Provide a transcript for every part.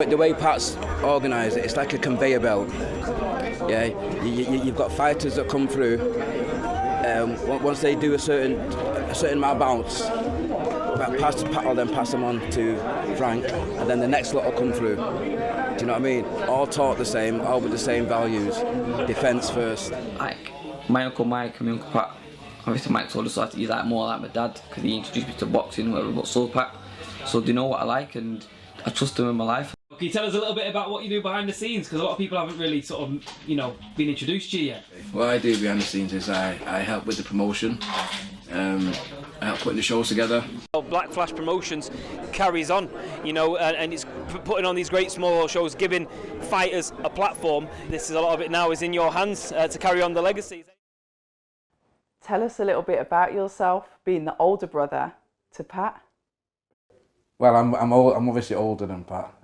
The way Pat's organised it, it's like a conveyor belt. Yeah, you've got fighters that come through. Once they do a certain amount of bounce, Pat will then pass them on to Frank, and then the next lot will come through. Do you know what I mean? All taught the same, all with the same values. Defence first. Like my uncle Myke and my uncle Pat. Obviously, Mike told us that he's like more like my dad because he introduced me to boxing where we got Zelfa. So they know what I like, and I trust him in my life. Can you tell us a little bit about what you do behind the scenes? Because a lot of people haven't really sort of, been introduced to you yet. What I do behind the scenes is I help with the promotion. I help putting the shows together. Black Flash Promotions carries on, and it's putting on these great small shows, giving fighters a platform. This is a lot of it now is in your hands to carry on the legacy. Tell us a little bit about yourself, being the older brother to Pat. Well, I'm obviously older than Pat.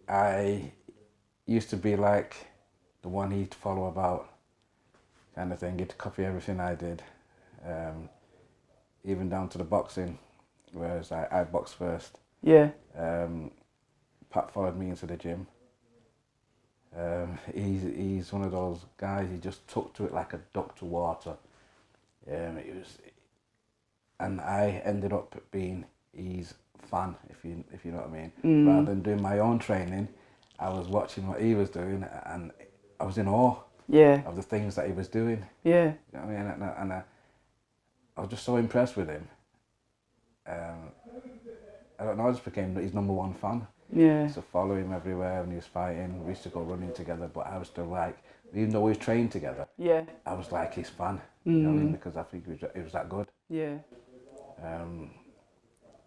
I used to be like the one he'd follow about, kind of thing. He'd copy everything I did, even down to the boxing, whereas I boxed first. Yeah. Pat followed me into the gym. He's one of those guys. He just took to it like a duck to water. And I ended up being his fan, if you know what I mean. Rather than doing my own training, I was watching what he was doing, and I was in awe. Yeah. Of the things that he was doing. Yeah. You know what I mean? And I was just so impressed with him. I don't know. I just became his #1 fan. Yeah. I used to follow him everywhere when he was fighting. We used to go running together, but I was still like, even though we trained together, yeah, I was like his fan. You know what I mean? Because I think he was that good. Yeah.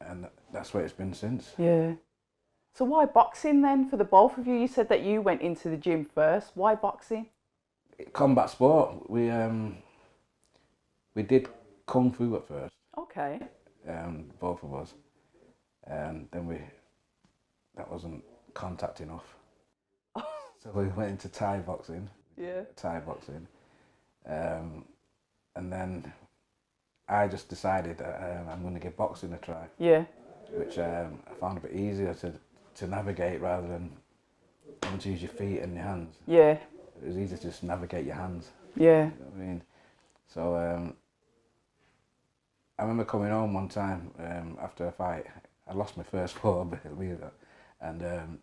And that's where it's been since. Yeah. So why boxing then for the both of you? You said that you went into the gym first. Why boxing? Combat sport. We did kung fu at first. Okay. Both of us, and then that wasn't contact enough. So we went into Thai boxing. Yeah. Thai boxing, and then I just decided that I'm going to give boxing a try. Yeah. Which I found a bit easier to navigate rather than having to use your feet and your hands. Yeah. It was easier to just navigate your hands. Yeah. You know what I mean? So I remember coming home one time after a fight. I lost my first four, believe it, and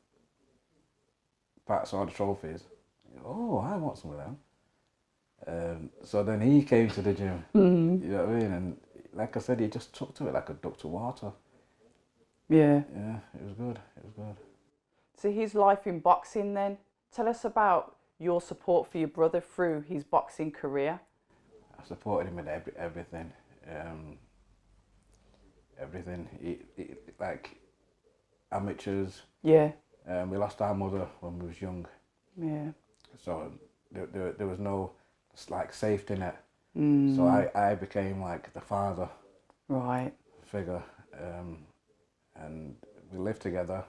Pat saw the trophies. Oh, I want some of them. So then he came to the gym. You know what I mean? And like I said, he just took to it like a duck to water. Yeah. Yeah, it was good. It was good. So his life in boxing then. Tell us about your support for your brother through his boxing career. I supported him in everything. Everything. Like amateurs. Yeah. We lost our mother when we was young. Yeah. So there was no like safety net. So I became like the father. Right. Figure. And we lived together,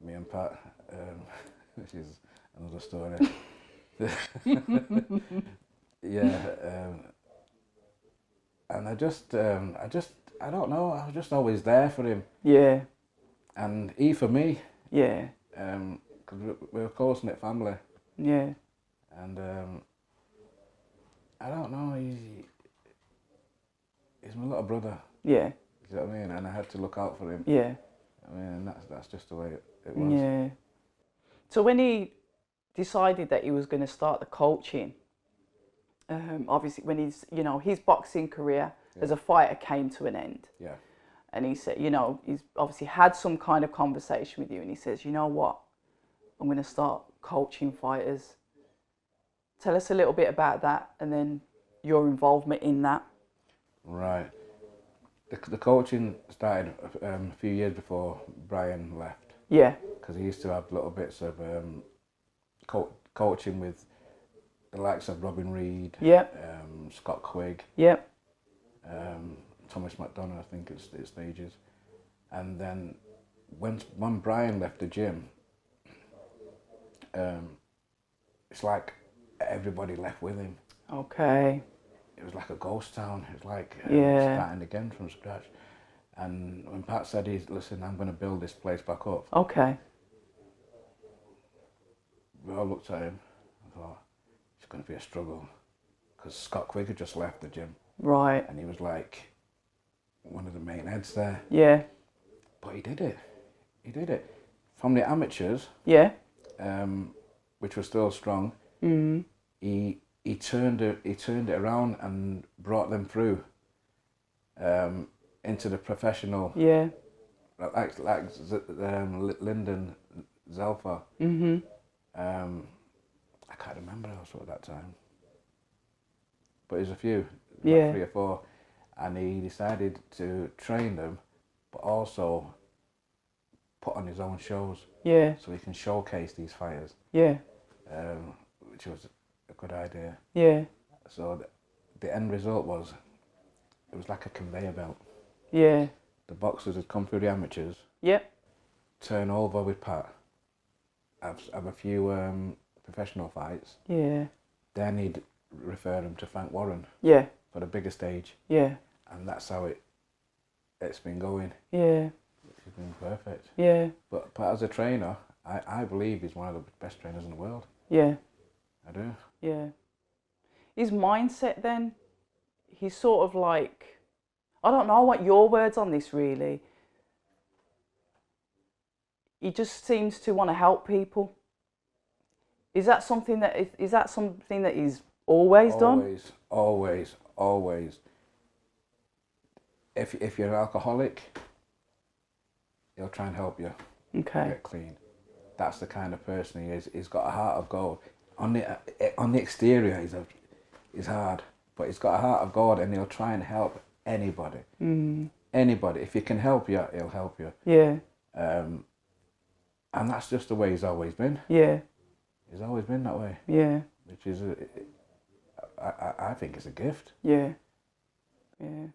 me and Pat, which is another story. Yeah. And I don't know, I was just always there for him. Yeah. And he for me. Yeah. Because we're a close-knit family. Yeah. And I don't know, he's my little brother. Yeah. You know what I mean? And I had to look out for him. Yeah. I mean, and that's just the way it was. Yeah. So when he decided that he was going to start the coaching, obviously when his boxing career as a fighter came to an end. Yeah. And he said, he's obviously had some kind of conversation with you, and he says, you know what, I'm going to start coaching fighters. Tell us a little bit about that, and then your involvement in that. Right. The coaching started a few years before Brian left. Yeah. Because he used to have little bits of coaching with the likes of Robin Reed, Yep. Scott Quigg, Yep. Thomas McDonough, I think it's stages. And then when Brian left the gym, it's like everybody left with him. Okay. It was like a ghost town. It was like Yeah. starting again from scratch. And when Pat said, listen, I'm going to build this place back up, Okay. we all looked at him and thought, it's going to be a struggle. Because Scott Quigg had just left the gym. Right. And he was like one of the main heads there. Yeah. But he did it. He did it. From the amateurs, Yeah. which was still strong, he turned it around and brought them through into the professional. Yeah. Like Lyndon, Zelfa. I can't remember else at that time, but there's a few, Yeah. 3 or 4, and he decided to train them, but also put on his own shows. Yeah. So he can showcase these fighters. Yeah. Which was a good idea. Yeah. So the end result was, it was like a conveyor belt. Yeah. The boxers would come through the amateurs, Yep. turn over with Pat, have a few professional fights, Yeah. then he'd refer them to Frank Warren Yeah. for the bigger stage, Yeah. and that's how it's been going. Yeah. It's been perfect. Yeah. But Pat, as a trainer, I believe he's one of the best trainers in the world. Yeah. I do. Yeah. His mindset then, he's sort of like, I don't know, I want your words on this really. He just seems to want to help people. Is that something that he's always done? Always. If you're an alcoholic, he'll try and help you Okay. get clean. That's the kind of person he is. He's got a heart of gold. On the exterior, he's hard, but he's got a heart of gold, and he'll try and help anybody. Anybody. If he can help you, he'll help you. Yeah. And that's just the way he's always been. Yeah. He's always been that way, Yeah. which is, I think, it's a gift. Yeah. Yeah.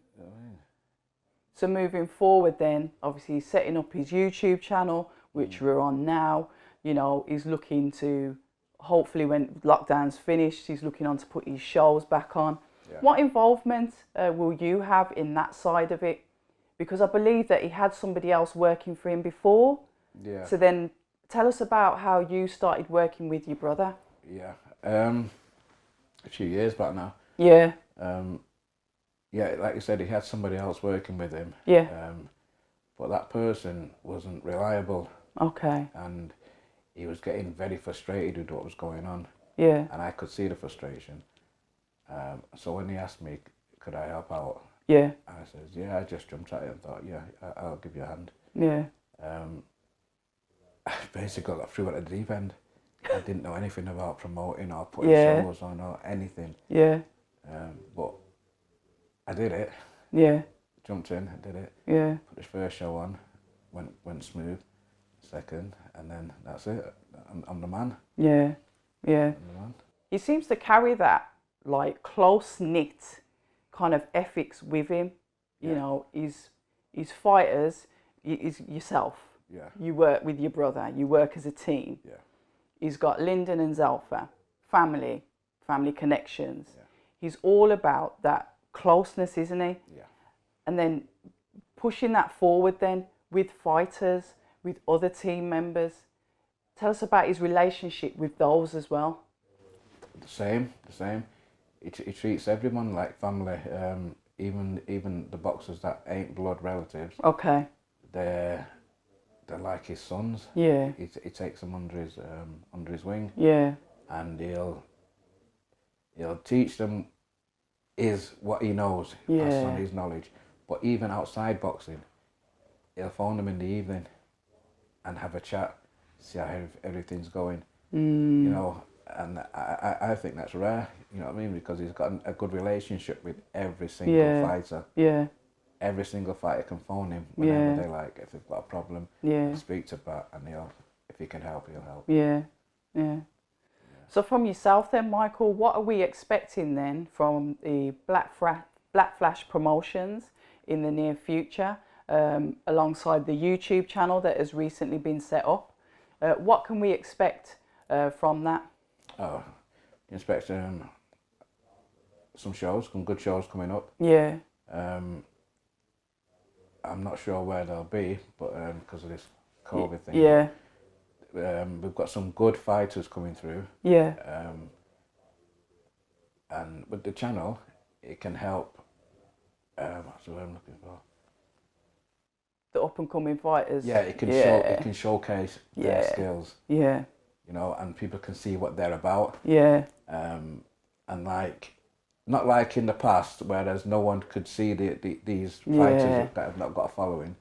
So moving forward then, obviously he's setting up his YouTube channel, which we're on now. You know, he's looking to, hopefully when lockdown's finished, he's looking on to put his shows back on. Yeah. What involvement will you have in that side of it? Because I believe that he had somebody else working for him before. Yeah. So then tell us about how you started working with your brother. Yeah. A few years back now. Yeah. Yeah, like you said, he had somebody else working with him. Yeah. But that person wasn't reliable, Okay. and he was getting very frustrated with what was going on. Yeah. And I could see the frustration. So when he asked me, could I help out? Yeah. I said, yeah. I just jumped at it and thought, yeah, I'll give you a hand. Yeah. I basically got through at the deep end. I didn't know anything about promoting or putting Yeah. shows on or anything. Yeah. But I did it. Yeah. Jumped in, I did it. Yeah. Put the first show on, went smooth. Second, and then that's it. I'm the man. Yeah. Yeah. I'm the man. He seems to carry that like close knit kind of ethics with him. You Yeah. know, his fighters, is yourself. Yeah. You work with your brother. You work as a team. Yeah. He's got Lyndon and Zelfa, family connections. Yeah. He's all about that closeness, isn't he? Yeah. And then pushing that forward then with fighters, with other team members. Tell us about his relationship with those as well. The same. He treats everyone like family. Even the boxers that ain't blood relatives. Okay. They're like his sons. Yeah. He takes them under his wing, Yeah. and he'll teach them what he knows, pass Yeah. on his knowledge. But even outside boxing, he'll phone them in the evening and have a chat, see how everything's going. You know, and I think that's rare. You know what I mean? Because he's got a good relationship with every single Yeah. fighter. Yeah. Every single fighter can phone him whenever Yeah. they like. If they've got a problem, Yeah. speak to Pat, and if he can help, he'll help. Yeah. Yeah. So from yourself then, Michael, what are we expecting then from the Black Flash promotions in the near future, alongside the YouTube channel that has recently been set up? What can we expect from that? Oh, you expect some good shows coming up. Yeah. I'm not sure where they'll be, but because of this COVID thing. Yeah. We've got some good fighters coming through. Yeah. And with the channel, it can help. What's the word I'm looking for? The up and coming fighters. Yeah, it can showcase their skills. Yeah. You know, and people can see what they're about. Yeah. And like, not like in the past, whereas no one could see these fighters that have not got a following,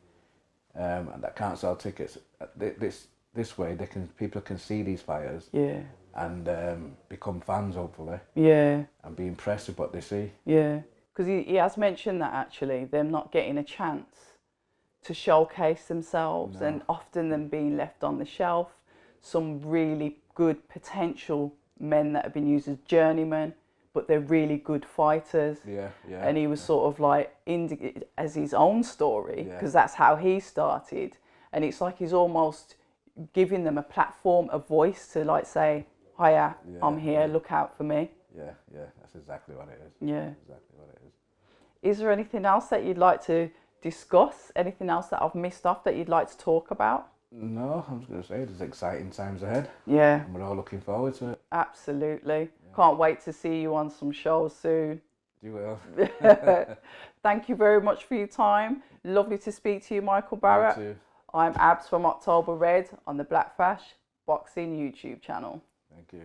and that can't sell tickets. This way, people can see these fighters. Yeah. And become fans, hopefully. Yeah. And be impressed with what they see. Yeah. Because he has mentioned that actually, them not getting a chance to showcase themselves, and often them being left on the shelf. Some really good potential men that have been used as journeymen, but they're really good fighters. Yeah, yeah. And he was sort of like, as his own story, because that's how he started. And it's like he's almost giving them a platform, a voice to like say, hiya, I'm here, look out for me. Yeah, yeah, that's exactly what it is. Yeah. Exactly what it is. Is there anything else that you'd like to discuss? Anything else that I've missed off that you'd like to talk about? No, I'm just going to say there's exciting times ahead. Yeah. And we're all looking forward to it. Absolutely. Yeah. Can't wait to see you on some shows soon. You will. Thank you very much for your time. Lovely to speak to you, Myke Barrett. You too. I'm Abs from October Red on the Black Fash Boxing YouTube channel. Thank you.